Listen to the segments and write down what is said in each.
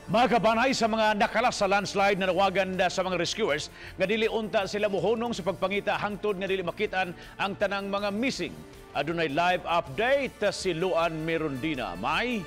Mga kabanay, sa mga nakalas sa landslide na nawagan sa mga rescuers nga dili unta sila mohunong sa pagpangita hangtod nga dili makit-an ang tanang mga missing. Adunay live update si Luan Merundina. May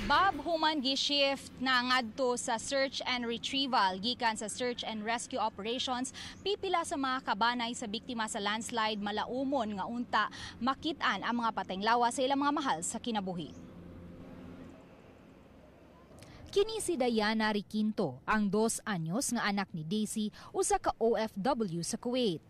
Bob human gi-shift na ngadto sa search and retrieval gikan sa search and rescue operations pipila sa mga kabanay sa biktima sa landslide malaumon nga unta makit-an ang mga patayng lawas sa ilang mga mahal sa kinabuhi. Kini si Diana Riquinto, ang 2 anyos nga anak ni Daisy, usa ka OFW sa Kuwait.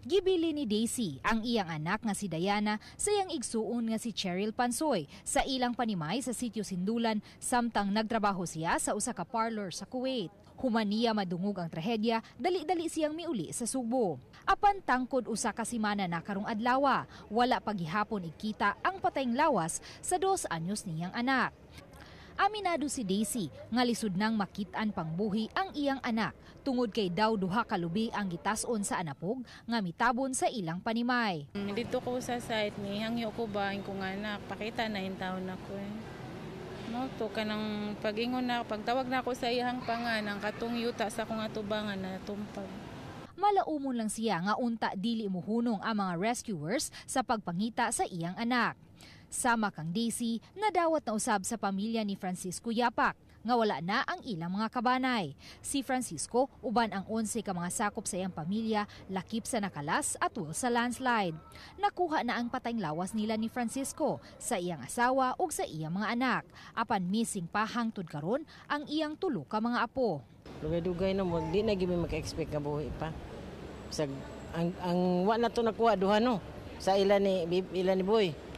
Gibili ni Daisy ang iyang anak nga si Diana sa iyang igsuon nga si Cheryl Pansoy sa ilang panimay sa sitio Sindulan samtang nagtrabaho siya sa usa ka parlor sa Kuwait. Human niya madungog ang trahedya, dali-dali siyang miuli sa Subo. Apan tangkod usa ka semana na karong adlaw, wala paghihapon ikita ang patayng lawas sa 2 anyos niyang anak. Aminado si Daisy nga lisod nang makit-an pangbuhi ang iyang anak tungod kay daw duha ka lubi ang gitas-on sa anapog nga mitabon sa ilang panimay. Dito ko sa site ni Hangyo ko ba kung anak pakita na yung taon ako no to kanang pagingon na pagtawag na ako sa iyang panganang katong yuta sa akong atubangan na tumpag. Malaumon lang siya nga unta dili mohunong ang mga rescuers sa pagpangita sa iyang anak. Sama kang Daisy, nadawat na usab sa pamilya ni Francisco Yapak, nga wala na ang ilang mga kabanay. Si Francisco, uban ang 11 ka mga sakop sa iyang pamilya, lakip sa nakalas at sa landslide. Nakuha na ang patayng lawas nila ni Francisco sa iyang asawa ug sa iyang mga anak. Apan missing pa hangtod karon ang iyang 3 ka mga apo. Dugay-dugay na mo, di na gimi maka-expect nga buhi pa. Sa ang wa na to nakuha duha no sa ilan ni Boy.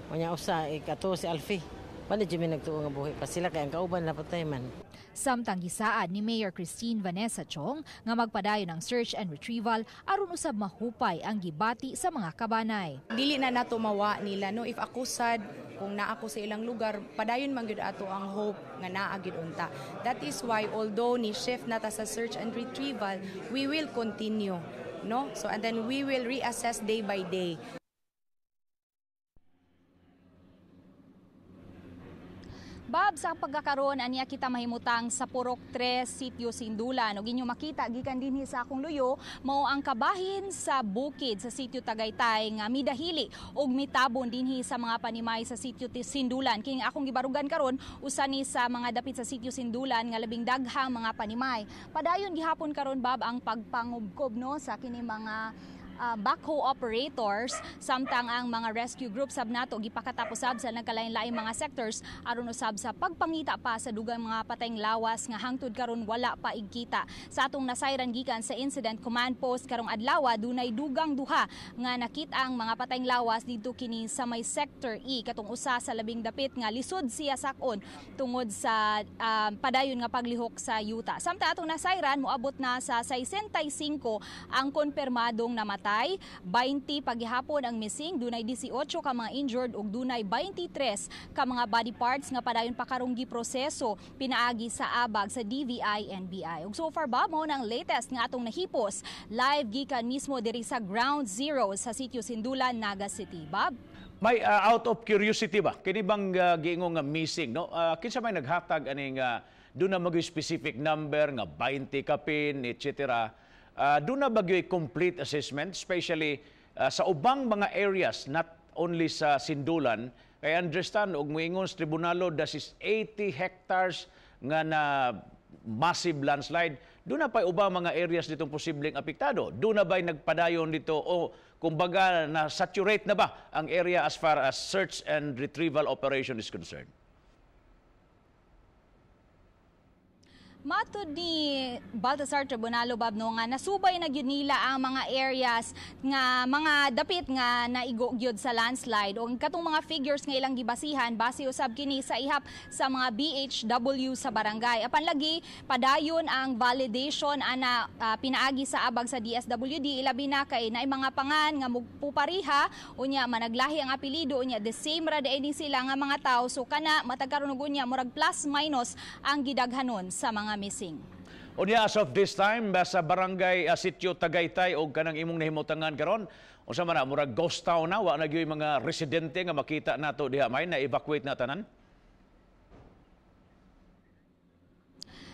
Wanya usa ikato si Alfie. Paano jimi nagtuo nga buhi pa sila kay ang kauban na patay man. Samtang gisaad ni Mayor Christine Vanessa Chong nga magpadayon ng search and retrieval aron usab mahupay ang gibati sa mga kabanay. Dili na nato mawa nila no if ako sad kung naa ako sa ilang lugar padayon man gyud ato ang hope nga naa gyud unta. That is why although ni shift nata sa search and retrieval, we will continue no. So and then we will reassess day by day. Bob, sa pagkakaroon aniya kita mahimutang sa Purok 3 sitio Sindulan ug inyo makita gikan dinhi sa akong luyo mao ang kabahin sa bukid sa sitio Tagaytay nga midahili ug mitabon dinhi sa mga panimay sa sitio Sindulan. Kini akong gibarugan karon usa ni sa mga dapit sa sitio Sindulan nga labing daghang mga panimay. Padayon gihapon karon Bob ang pagpangubkob no sa kini mga backhoe operators samtang ang mga rescue group sab nato gipakatapos sab sa nagkalain-laing mga sectors aron usab sa pagpangita pa sa dugang mga patayng lawas nga hangtod karon wala pa igkita. Sa atong nasayran gikan sa incident command post karong adlaw dunay dugang duha nga nakit ang mga patayng lawas didto kini sa may sector E katong usa sa labing dapit nga lisod siya sakon tungod sa padayon nga paglihok sa yuta. Samtang atong nasayran moabot na sa 65 ang konfirmadong namatay. 20 paghihapon ang missing, dunay 18 ka mga injured ug dunay 23 ka mga body parts nga padayon pa karong giproseso pinaagi sa abag sa DVI NBI. Ug so far ba mo nang latest nga atong nahipos live gikan mismo diri sa Ground Zero sa sitio Sindulan, Naga City. Bob? may out of curiosity ba kini bang giingong nga missing no? Kinsa may naghatag aning doon na mag specific number nga 20 kapin etc. Doon na bagyo'y complete assessment, especially sa ubang mga areas, not only sa Sindulan. I understand, og moingon sa tribunalo, das is 80 hectares nga na massive landslide. Doon na pa ubang mga areas ditong posibleng apektado. Doon na ba'y nagpadayon dito o kumbaga na saturate na ba ang area as far as search and retrieval operation is concerned? Matod ni Baltasar Tribunalo Bob no nga nasubay na gyud nila ang mga areas nga mga dapit nga naigo gyud sa landslide o katong mga figures nga ilang gibasihan base usab kini sa ihap sa mga BHW sa barangay. Apan lagi padayon ang validation ana pinaagi sa abag sa DSWD ilabi na kay naay mga pangan nga mugpupariha unya managlahi ang apelyido unya the same ra daini sila nga mga tawo so kana matag karon unya murag plus minus ang gidaghanon sa mga missing. Unya as of this time sa barangay Sitio Tagaytay o kanang imong nahimutangan karon unsa man na murag ghost town na wa na gyud mga residente nga makita nato diha may na evacuate na tanan.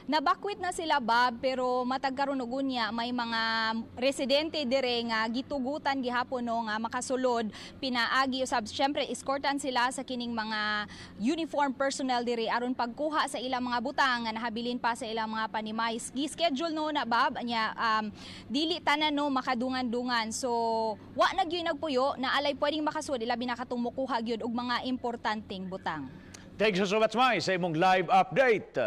Nabakwit na sila, Bob, pero matag karon og unya may mga residente dire nga gitugutan gihapon no nga makasulod pinaagi usab syempre escortan sila sa kining mga uniform personnel dire aron pagkuha sa ilang mga butang nga nahabilin pa sa ilang mga panimay. Gi-schedule no na, Bob, anya dili tanan no makadungan-dungan. So wa na gyud nagpuyo na alay pwedeng makasud ilabi na katong mukuha gyud og mga importanteng butang. Thanks so much, May, sa imong live update.